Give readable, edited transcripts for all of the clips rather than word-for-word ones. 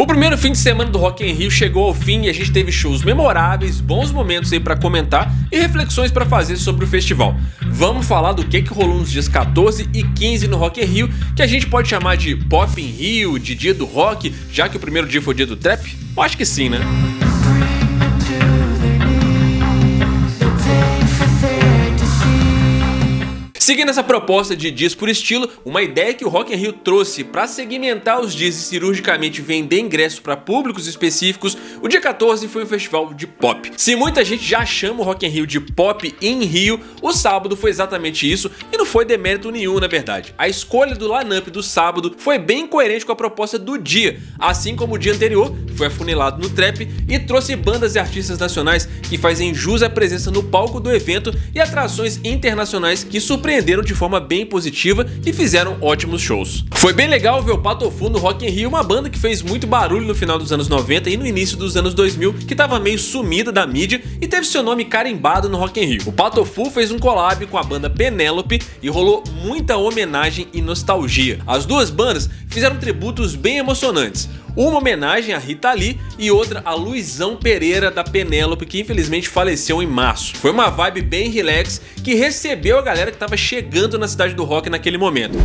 O primeiro fim de semana do Rock in Rio chegou ao fim e a gente teve shows memoráveis, bons momentos aí pra comentar e reflexões pra fazer sobre o festival. Vamos falar do que rolou nos dias 14 e 15 no Rock in Rio, que a gente pode chamar de Pop in Rio, de dia do rock, já que o primeiro dia foi o dia do trap? Eu acho que sim, né? Seguindo essa proposta de dias por estilo, uma ideia que o Rock in Rio trouxe para segmentar os dias e cirurgicamente vender ingressos para públicos específicos, o dia 14 foi um festival de pop. Se muita gente já chama o Rock in Rio de Pop in Rio, o sábado foi exatamente isso e não foi demérito nenhum, na verdade. A escolha do line-up do sábado foi bem coerente com a proposta do dia, assim como o dia anterior foi afunilado no trap e trouxe bandas e artistas nacionais que fazem jus à presença no palco do evento e atrações internacionais que surpreenderam de forma bem positiva e fizeram ótimos shows. Foi bem legal ver o Patofu no Rock in Rio, uma banda que fez muito barulho no final dos anos 90 e no início dos anos 2000, que estava meio sumida da mídia e teve seu nome carimbado no Rock in Rio. O Patofu fez um collab com a banda Penélope e rolou muita homenagem e nostalgia. As duas bandas fizeram tributos bem emocionantes. Uma homenagem a Rita Lee e outra a Luizão Pereira da Penélope, que infelizmente faleceu em março. Foi uma vibe bem relax que recebeu a galera que estava chegando na cidade do rock naquele momento.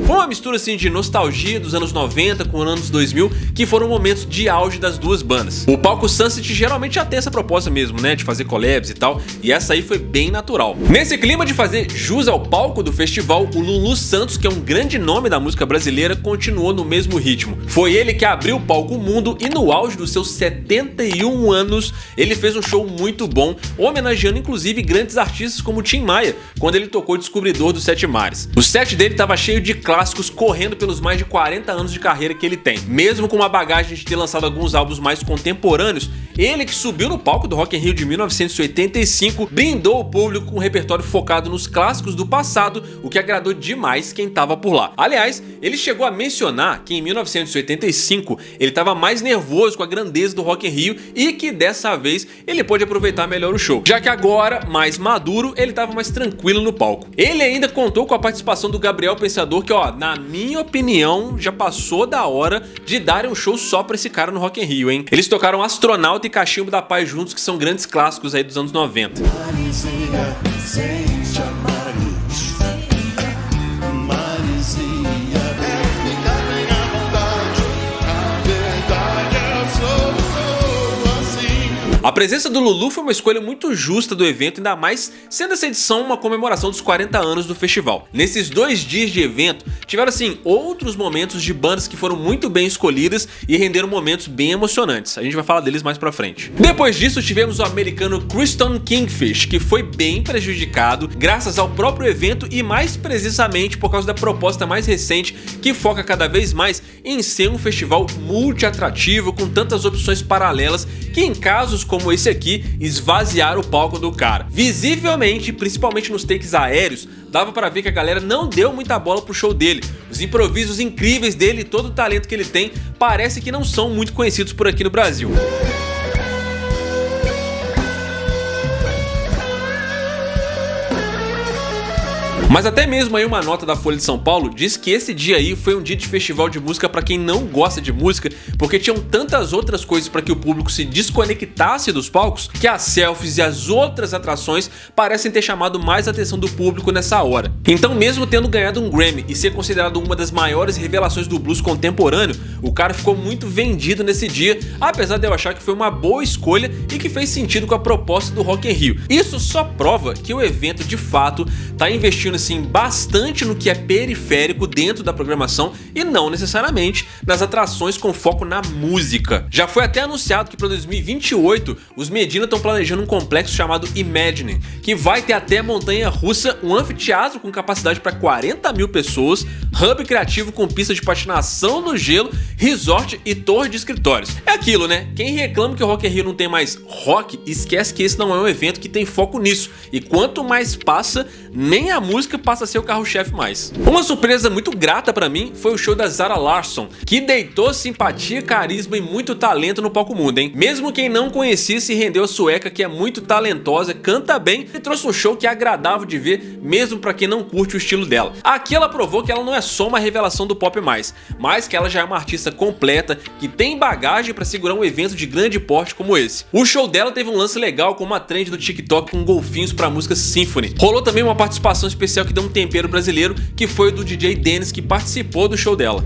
Foi uma mistura assim de nostalgia dos anos 90 com os anos 2000, que foram momentos de auge das duas bandas. O palco Sunset geralmente já tem essa proposta mesmo, né, de fazer collabs e tal, e essa aí foi bem natural. Nesse clima de fazer jus ao palco do festival, o Lulu Santos, que é um grande nome da música brasileira, continuou no mesmo ritmo. Foi ele que abriu o palco mundo e no auge dos seus 71 anos, ele fez um show muito bom, homenageando inclusive grandes artistas como Tim Maia, quando ele tocou Descobridor dos Sete Mares. O set dele estava cheio de clássicos correndo pelos mais de 40 anos de carreira que ele tem. Mesmo com uma bagagem de ter lançado alguns álbuns mais contemporâneos, ele que subiu no palco do Rock in Rio de 1985, brindou o público com um repertório focado nos clássicos do passado, o que agradou demais quem estava por lá. Aliás, ele chegou a mencionar que em 1985 ele estava mais nervoso com a grandeza do Rock in Rio e que dessa vez ele pôde aproveitar melhor o show, já que agora, mais maduro, ele estava mais tranquilo no palco. Ele ainda contou com a participação do Gabriel Pensador, que na minha opinião, já passou da hora de darem um show só pra esse cara no Rock in Rio, hein? Eles tocaram Astronauta e Cachimbo da Paz juntos, que são grandes clássicos aí dos anos 90. A presença do Lulu foi uma escolha muito justa do evento, ainda mais sendo essa edição uma comemoração dos 40 anos do festival. Nesses 2 dias de evento, tiveram assim outros momentos de bandas que foram muito bem escolhidas e renderam momentos bem emocionantes. A gente vai falar deles mais pra frente. Depois disso, tivemos o americano Kristen Kingfish, que foi bem prejudicado graças ao próprio evento e mais precisamente por causa da proposta mais recente, que foca cada vez mais em ser um festival multi-atrativo com tantas opções paralelas que, em casos como esse aqui, esvaziaram o palco do cara. Visivelmente, principalmente nos takes aéreos, dava pra ver que a galera não deu muita bola pro show dele. Os improvisos incríveis dele e todo o talento que ele tem parece que não são muito conhecidos por aqui no Brasil. Mas até mesmo aí uma nota da Folha de São Paulo diz que esse dia aí foi um dia de festival de música pra quem não gosta de música, porque tinham tantas outras coisas pra que o público se desconectasse dos palcos, que as selfies e as outras atrações parecem ter chamado mais a atenção do público nessa hora. Então, mesmo tendo ganhado um Grammy e ser considerado uma das maiores revelações do blues contemporâneo, o cara ficou muito vendido nesse dia, apesar de eu achar que foi uma boa escolha e que fez sentido com a proposta do Rock in Rio. Isso só prova que o evento de fato tá investindo assim bastante no que é periférico dentro da programação e não necessariamente nas atrações com foco na música. Já foi até anunciado que para 2028 os Medina estão planejando um complexo chamado Imagine, que vai ter até montanha russa, um anfiteatro com capacidade para 40 mil pessoas, hub criativo com pista de patinação no gelo, resort e torre de escritórios. É aquilo, né? Quem reclama que o Rock in Rio não tem mais rock, esquece que esse não é um evento que tem foco nisso. E quanto mais passa, nem a música passa a ser o carro-chefe mais. Uma surpresa muito grata pra mim foi o show da Zara Larsson, que deitou simpatia, carisma e muito talento no palco mundo, hein? Mesmo quem não conhecia se rendeu a sueca, que é muito talentosa, canta bem e trouxe um show que é agradável de ver, mesmo pra quem não curte o estilo dela. Aqui ela provou que ela não é só uma revelação do pop mais, mas que ela já é uma artista completa, que tem bagagem pra segurar um evento de grande porte como esse. O show dela teve um lance legal com uma trend do TikTok com golfinhos pra música Symphony. Rolou também uma participação especial que deu um tempero brasileiro, que foi o do DJ Dennis, que participou do show dela.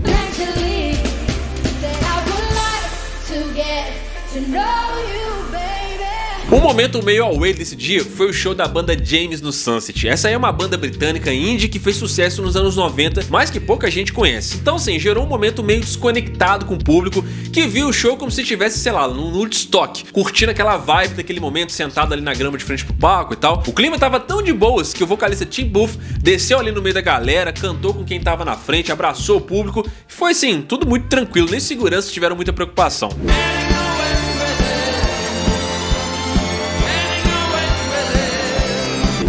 Um momento meio away desse dia foi o show da banda James no Sunset. Essa aí é uma banda britânica indie que fez sucesso nos anos 90, mas que pouca gente conhece. Então sim, gerou um momento meio desconectado com o público, que viu o show como se estivesse, sei lá, num Woodstock, curtindo aquela vibe daquele momento, sentado ali na grama de frente pro palco e tal. O clima tava tão de boas que o vocalista Tim Booth desceu ali no meio da galera, cantou com quem tava na frente, abraçou o público. Foi assim, tudo muito tranquilo, nem segurança tiveram muita preocupação.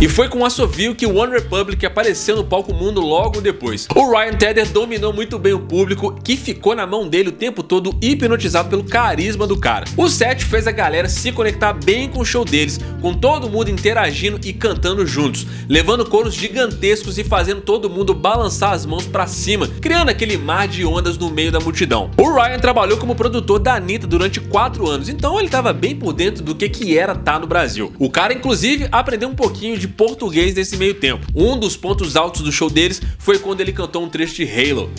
E foi com um assovio que o One Republic apareceu no palco mundo logo depois. O Ryan Tedder dominou muito bem o público, que ficou na mão dele o tempo todo, hipnotizado pelo carisma do cara. O set fez a galera se conectar bem com o show deles, com todo mundo interagindo e cantando juntos, levando coros gigantescos e fazendo todo mundo balançar as mãos pra cima, criando aquele mar de ondas no meio da multidão. O Ryan trabalhou como produtor da Anitta durante 4 anos, então ele estava bem por dentro do que era estar no Brasil. O cara inclusive aprendeu um pouquinho de português nesse meio tempo. Um dos pontos altos do show deles foi quando ele cantou um trecho de Halo.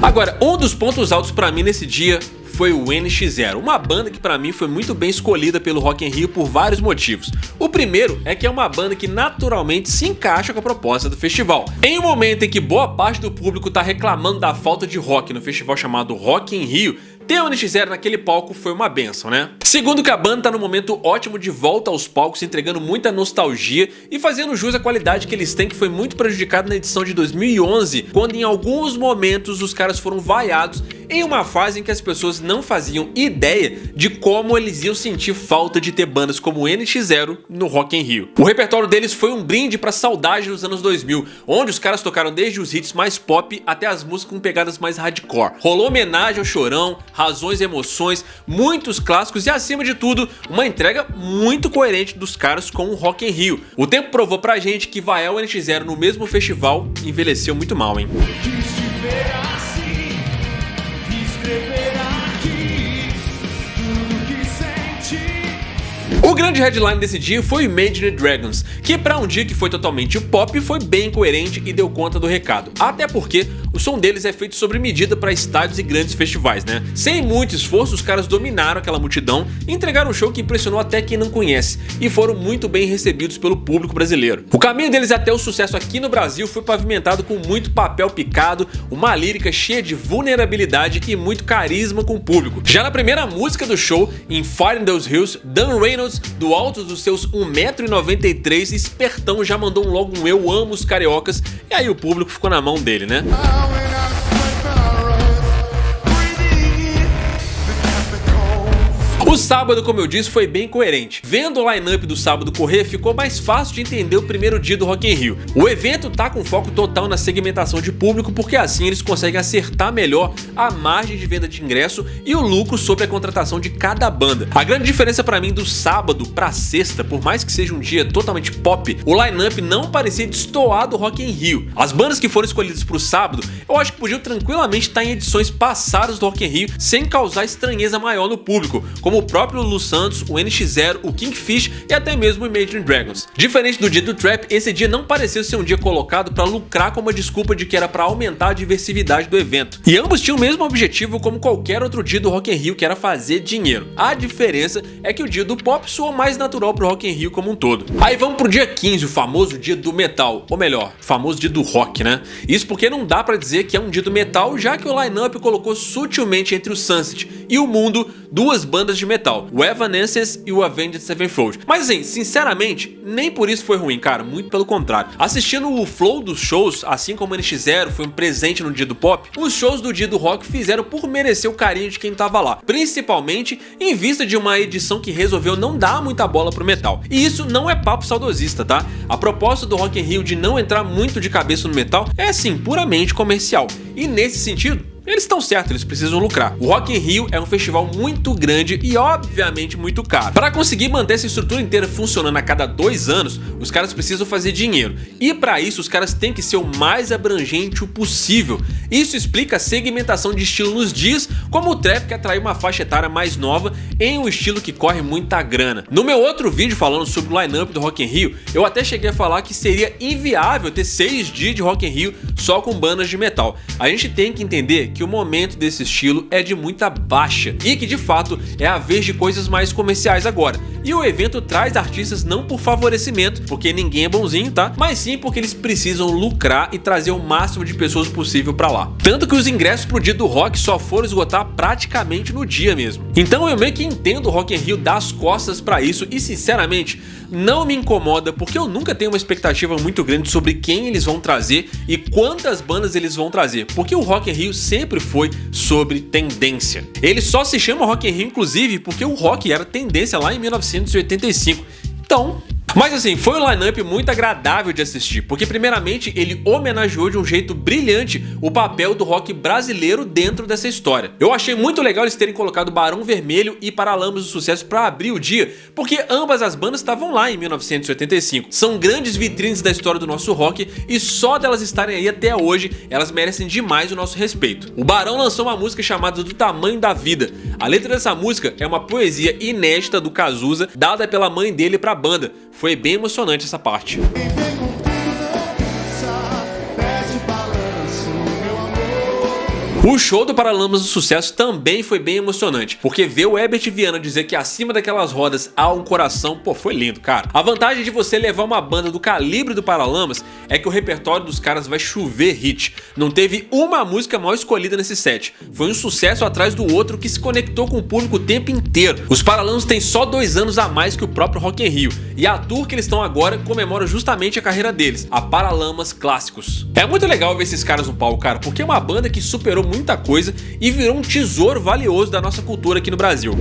Agora, um dos pontos altos pra mim nesse dia foi o NX0, uma banda que pra mim foi muito bem escolhida pelo Rock in Rio por vários motivos. O primeiro é que é uma banda que naturalmente se encaixa com a proposta do festival. Em um momento em que boa parte do público tá reclamando da falta de rock no festival chamado Rock in Rio, ter o NX0 naquele palco foi uma benção, né? Segundo que a banda tá num momento ótimo de volta aos palcos, entregando muita nostalgia e fazendo jus à qualidade que eles têm, que foi muito prejudicada na edição de 2011, quando em alguns momentos os caras foram vaiados em uma fase em que as pessoas não faziam ideia de como eles iam sentir falta de ter bandas como o NX0 no Rock in Rio. O repertório deles foi um brinde pra saudade dos anos 2000, onde os caras tocaram desde os hits mais pop até as músicas com pegadas mais hardcore. Rolou homenagem ao Chorão, Razões e Emoções, muitos clássicos e, acima de tudo, uma entrega muito coerente dos caras com o Rock in Rio. O tempo provou pra gente que vaiar o NX0 no mesmo festival envelheceu muito mal, hein? O grande headline desse dia foi o Imagine Dragons, que pra um dia que foi totalmente pop, foi bem coerente e deu conta do recado. Até porque o som deles é feito sobre medida para estádios e grandes festivais, né? Sem muito esforço, os caras dominaram aquela multidão e entregaram um show que impressionou até quem não conhece, e foram muito bem recebidos pelo público brasileiro. O caminho deles até o sucesso aqui no Brasil foi pavimentado com muito papel picado, uma lírica cheia de vulnerabilidade e muito carisma com o público. Já na primeira música do show, em Fire in Those Hills, Dan Reynolds, do alto dos seus 1,93 m, espertão, já mandou logo um "eu amo os cariocas", e aí o público ficou na mão dele, né? O sábado, como eu disse, foi bem coerente. Vendo o line-up do sábado correr, ficou mais fácil de entender o primeiro dia do Rock in Rio. O evento tá com foco total na segmentação de público, porque assim eles conseguem acertar melhor a margem de venda de ingresso e o lucro sobre a contratação de cada banda. A grande diferença pra mim do sábado pra sexta, por mais que seja um dia totalmente pop, o line-up não parecia destoar do Rock in Rio. As bandas que foram escolhidas pro sábado, eu acho que podiam tranquilamente estar em edições passadas do Rock in Rio, sem causar estranheza maior no público, como o próprio Lu Santos, o NX0, o Kingfish e até mesmo o Imagine Dragons. Diferente do dia do Trap, esse dia não pareceu ser um dia colocado para lucrar com uma desculpa de que era para aumentar a diversidade do evento. E ambos tinham o mesmo objetivo como qualquer outro dia do Rock in Rio, que era fazer dinheiro. A diferença é que o dia do pop soou mais natural pro Rock in Rio como um todo. Aí vamos pro dia 15, o famoso dia do metal, ou melhor, o famoso dia do rock, né? Isso porque não dá para dizer que é um dia do metal, já que o line-up colocou sutilmente entre o Sunset e o Mundo duas bandas de metal. metal, o Evanescence e o Avenged Sevenfold. Mas assim, sinceramente, nem por isso foi ruim, cara, muito pelo contrário. Assistindo o flow dos shows, assim como o NX0 foi um presente no dia do pop, os shows do dia do rock fizeram por merecer o carinho de quem tava lá, principalmente em vista de uma edição que resolveu não dar muita bola pro metal. E isso não é papo saudosista, tá? A proposta do Rock in Rio de não entrar muito de cabeça no metal é assim, puramente comercial. E nesse sentido, eles estão certos, eles precisam lucrar. O Rock in Rio é um festival muito grande e obviamente muito caro. Para conseguir manter essa estrutura inteira funcionando a cada 2 anos, os caras precisam fazer dinheiro. E para isso, os caras têm que ser o mais abrangente possível. Isso explica a segmentação de estilo nos dias, como o trap que atraiu uma faixa etária mais nova em um estilo que corre muita grana. No meu outro vídeo falando sobre o line-up do Rock in Rio, eu até cheguei a falar que seria inviável ter 6 dias de Rock in Rio só com bandas de metal. A gente tem que entender que o momento desse estilo é de muita baixa e que de fato é a vez de coisas mais comerciais agora. E o evento traz artistas não por favorecimento, porque ninguém é bonzinho, tá? Mas sim porque eles precisam lucrar e trazer o máximo de pessoas possível pra lá. Tanto que os ingressos pro dia do rock só foram esgotar praticamente no dia mesmo. Então eu meio que entendo o Rock in Rio dar as costas pra isso e sinceramente não me incomoda, porque eu nunca tenho uma expectativa muito grande sobre quem eles vão trazer e quantas bandas eles vão trazer, porque o Rock in Rio sempre foi sobre tendência. Ele só se chama Rock in Rio inclusive porque o rock era tendência lá em 1985. Então, mas assim, foi um line-up muito agradável de assistir, porque primeiramente ele homenageou de um jeito brilhante o papel do rock brasileiro dentro dessa história. Eu achei muito legal eles terem colocado Barão Vermelho e Paralamas do Sucesso para abrir o dia, porque ambas as bandas estavam lá em 1985. São grandes vitrines da história do nosso rock e só delas estarem aí até hoje, elas merecem demais o nosso respeito. O Barão lançou uma música chamada Do Tamanho da Vida. A letra dessa música é uma poesia inédita do Cazuza, dada pela mãe dele para a banda. Foi bem emocionante essa parte. O show do Paralamas do Sucesso também foi bem emocionante, porque ver o Herbert Viana dizer que acima daquelas rodas há um coração, pô, foi lindo, cara. A vantagem de você levar uma banda do calibre do Paralamas é que o repertório dos caras vai chover hit. Não teve uma música mal escolhida nesse set. Foi um sucesso atrás do outro que se conectou com o público o tempo inteiro. Os Paralamas têm só 2 anos a mais que o próprio Rock in Rio, e a tour que eles estão agora comemora justamente a carreira deles, a Paralamas Clássicos. É muito legal ver esses caras no palco, cara, porque é uma banda que superou muita coisa e virou um tesouro valioso da nossa cultura aqui no Brasil.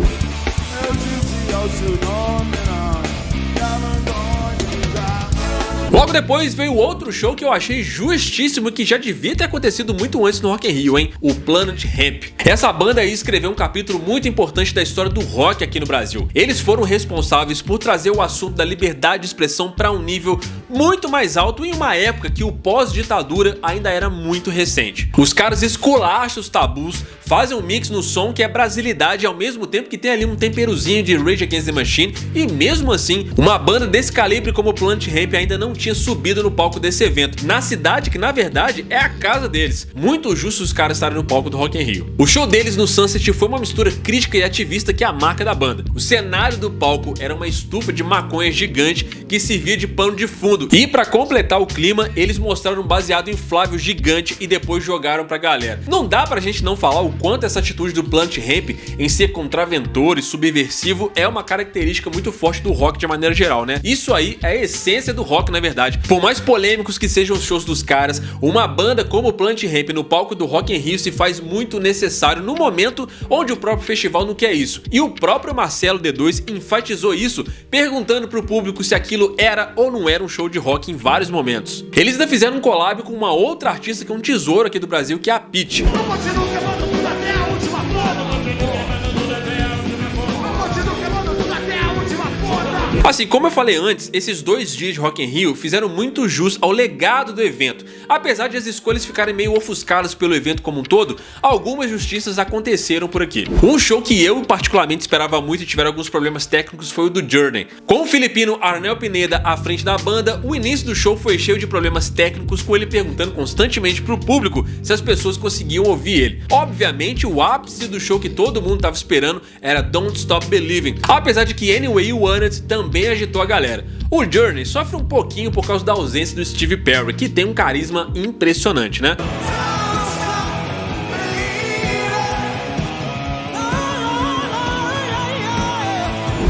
Logo depois veio outro show que eu achei justíssimo e que já devia ter acontecido muito antes no Rock in Rio, hein? O Planet Hemp. Essa banda aí escreveu um capítulo muito importante da história do rock aqui no Brasil. Eles foram responsáveis por trazer o assunto da liberdade de expressão para um nível muito mais alto em uma época que o pós-ditadura ainda era muito recente. Os caras esculacham os tabus, fazem um mix no som que é brasilidade ao mesmo tempo que tem ali um temperozinho de Rage Against the Machine, e mesmo assim, uma banda desse calibre como o Planet Hemp ainda não tinha subido no palco desse evento, na cidade que na verdade é a casa deles. Muito justo os caras estarem no palco do Rock in Rio. O show deles no Sunset foi uma mistura crítica e ativista que é a marca da banda. O cenário do palco era uma estufa de maconha gigante que servia de pano de fundo, e para completar o clima, eles mostraram um baseado inflável gigante e depois jogaram pra galera. Não dá pra gente não falar o quanto essa atitude do Planet Hemp em ser contraventor e subversivo é uma característica muito forte do rock de maneira geral, né? Isso aí é a essência do rock, na verdade. Por mais polêmicos que sejam os shows dos caras, uma banda como o Planet Hemp no palco do Rock in Rio se faz muito necessário no momento onde o próprio festival não quer isso. E o próprio Marcelo D2 enfatizou isso, perguntando pro público se aquilo era ou não era um show de rock em vários momentos. Eles ainda fizeram um collab com uma outra artista que é um tesouro aqui do Brasil, que é a Pitty. Assim, como eu falei antes, esses 2 dias de Rock in Rio fizeram muito jus ao legado do evento. Apesar de as escolhas ficarem meio ofuscadas pelo evento como um todo, algumas justiças aconteceram por aqui. Um show que eu particularmente esperava muito e tiveram alguns problemas técnicos foi o do Journey. Com o filipino Arnel Pineda à frente da banda, o início do show foi cheio de problemas técnicos, com ele perguntando constantemente pro público se as pessoas conseguiam ouvir ele. Obviamente, o ápice do show que todo mundo tava esperando era Don't Stop Believing, apesar de que Anyway You Want It também agitou a galera. O Journey sofre um pouquinho por causa da ausência do Steve Perry, que tem um carisma impressionante, né?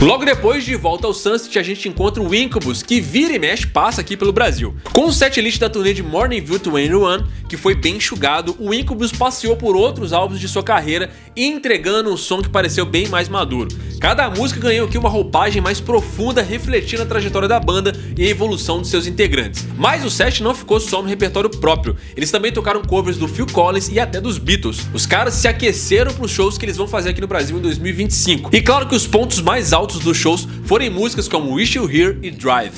Logo depois, de volta ao Sunset, a gente encontra o Incubus, que vira e mexe passa aqui pelo Brasil. Com o setlist da turnê de Morning View 21, que foi bem enxugado, o Incubus passeou por outros álbuns de sua carreira, entregando um som que pareceu bem mais maduro. Cada música ganhou aqui uma roupagem mais profunda, refletindo a trajetória da banda e a evolução de seus integrantes. Mas o set não ficou só no repertório próprio, eles também tocaram covers do Phil Collins e até dos Beatles. Os caras se aqueceram para os shows que eles vão fazer aqui no Brasil em 2025. E claro que os pontos mais altos dos shows foram em músicas como Wish You Here e Drive.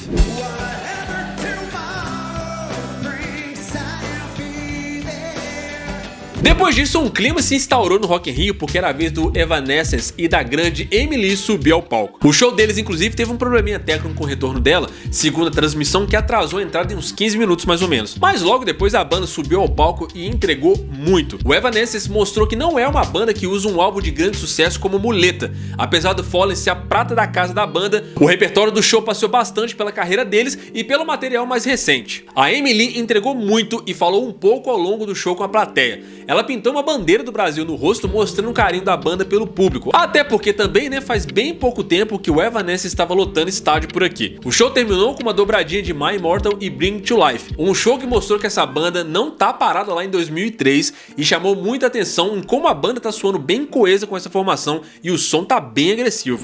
Depois disso, um clima se instaurou no Rock in Rio porque era a vez do Evanescence e da grande Emily subir ao palco. O show deles, inclusive, teve um probleminha técnico com o retorno dela, segundo a transmissão, que atrasou a entrada em uns 15 minutos mais ou menos. Mas logo depois a banda subiu ao palco e entregou muito. O Evanescence mostrou que não é uma banda que usa um álbum de grande sucesso como muleta. Apesar do Fallen ser a prata da casa da banda, o repertório do show passou bastante pela carreira deles e pelo material mais recente. A Emily entregou muito e falou um pouco ao longo do show com a plateia. Ela pintou uma bandeira do Brasil no rosto, mostrando o carinho da banda pelo público. Até porque também, faz bem pouco tempo que o Evanescence estava lotando estádio por aqui. O show terminou com uma dobradinha de My Immortal e Bring to Life, um show que mostrou que essa banda não tá parada lá em 2003 e chamou muita atenção em como a banda tá soando bem coesa com essa formação e o som tá bem agressivo.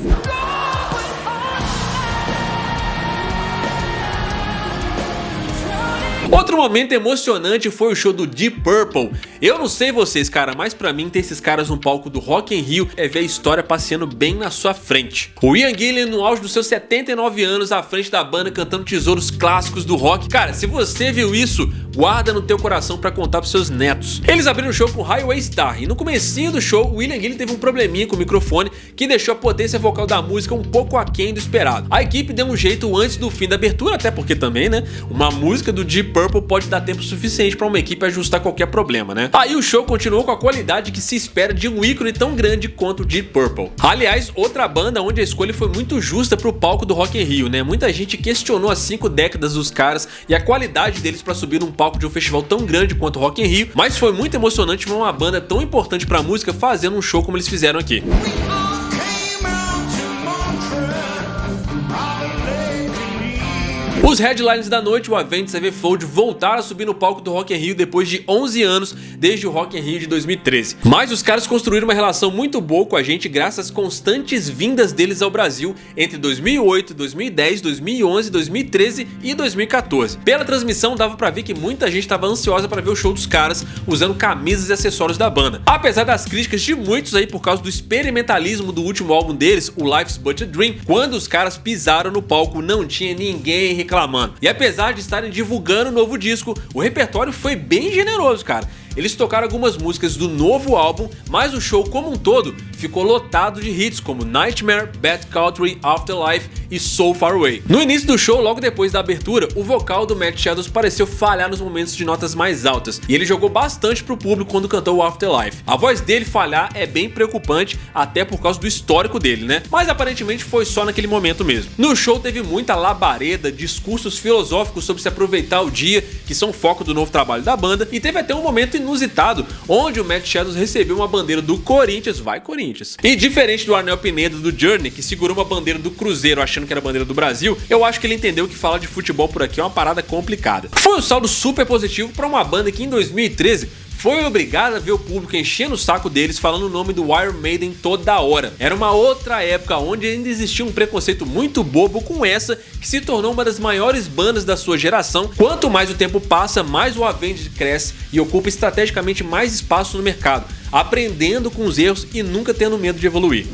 Outro momento emocionante foi o show do Deep Purple. Eu não sei vocês, cara, mas pra mim ter esses caras no palco do Rock in Rio é ver a história passeando bem na sua frente. O Ian Gillan, no auge dos seus 79 anos, à frente da banda, cantando tesouros clássicos do rock. Cara, se você viu isso, guarda no teu coração pra contar pros seus netos. Eles abriram o show com Highway Star e no comecinho do show, o Ian Gillan teve um probleminha com o microfone que deixou a potência vocal da música um pouco aquém do esperado. A equipe deu um jeito antes do fim da abertura, até porque também, uma música do Deep Purple pode dar tempo suficiente para uma equipe ajustar qualquer problema, Aí o show continuou com a qualidade que se espera de um ícone tão grande quanto o Deep Purple. Aliás, outra banda onde a escolha foi muito justa pro palco do Rock in Rio, Muita gente questionou as 5 décadas dos caras e a qualidade deles para subir num palco de um festival tão grande quanto o Rock in Rio, mas foi muito emocionante ver uma banda tão importante pra música fazendo um show como eles fizeram aqui. Os headlines da noite, o Avenged Sevenfold, voltaram a subir no palco do Rock in Rio depois de 11 anos, desde o Rock in Rio de 2013. Mas os caras construíram uma relação muito boa com a gente graças às constantes vindas deles ao Brasil entre 2008, 2010, 2011, 2013 e 2014. Pela transmissão dava pra ver que muita gente estava ansiosa para ver o show dos caras usando camisas e acessórios da banda. Apesar das críticas de muitos aí por causa do experimentalismo do último álbum deles, o Life's But a Dream, quando os caras pisaram no palco não tinha ninguém reclamando. E apesar de estarem divulgando o novo disco, o repertório foi bem generoso, cara. Eles tocaram algumas músicas do novo álbum, mas o show como um todo ficou lotado de hits como Nightmare, Bad Country, Afterlife e So Far Away. No início do show, logo depois da abertura, o vocal do Matt Shadows pareceu falhar nos momentos de notas mais altas, e ele jogou bastante pro público quando cantou o Afterlife. A voz dele falhar é bem preocupante, até por causa do histórico dele, Mas aparentemente foi só naquele momento mesmo. No show teve muita labareda, discursos filosóficos sobre se aproveitar o dia, que são foco do novo trabalho da banda, e teve até um momento inusitado, onde o Matt Shadows recebeu uma bandeira do Corinthians, vai Corinthians. E diferente do Arnel Pineda do Journey, que segurou uma bandeira do Cruzeiro achando que era a bandeira do Brasil, eu acho que ele entendeu que falar de futebol por aqui é uma parada complicada. Foi um saldo super positivo para uma banda que em 2013 foi obrigada a ver o público enchendo o saco deles falando o nome do Iron Maiden toda hora. Era uma outra época onde ainda existia um preconceito muito bobo com essa que se tornou uma das maiores bandas da sua geração. Quanto mais o tempo passa, mais o Avenged cresce e ocupa estrategicamente mais espaço no mercado, aprendendo com os erros e nunca tendo medo de evoluir.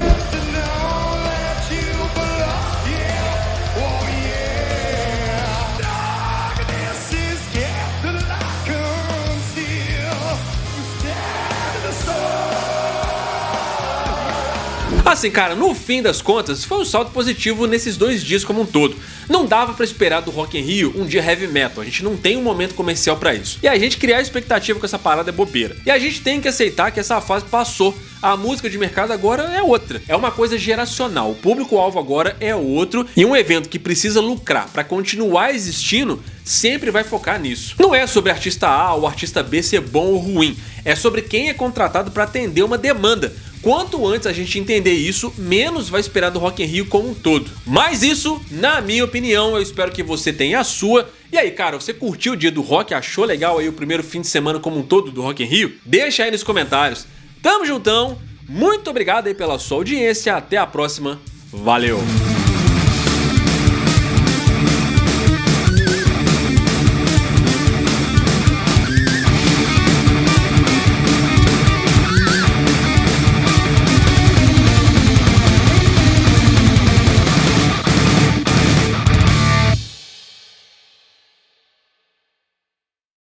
Assim, cara, no fim das contas, foi um salto positivo nesses 2 dias como um todo. Não dava pra esperar do Rock in Rio um dia heavy metal, a gente não tem um momento comercial pra isso. E a gente criar expectativa com essa parada é bobeira. E a gente tem que aceitar que essa fase passou. A música de mercado agora é outra. É uma coisa geracional, o público-alvo agora é outro, e um evento que precisa lucrar pra continuar existindo sempre vai focar nisso. Não é sobre artista A ou artista B ser bom ou ruim, é sobre quem é contratado pra atender uma demanda. quanto antes a gente entender isso, menos vai esperar do Rock in Rio como um todo. Mas isso, na minha opinião, eu espero que você tenha a sua. E aí, cara, você curtiu o dia do rock? Achou legal aí o primeiro fim de semana como um todo do Rock in Rio? Deixa aí nos comentários. Tamo juntão, muito obrigado aí pela sua audiência, até a próxima, valeu!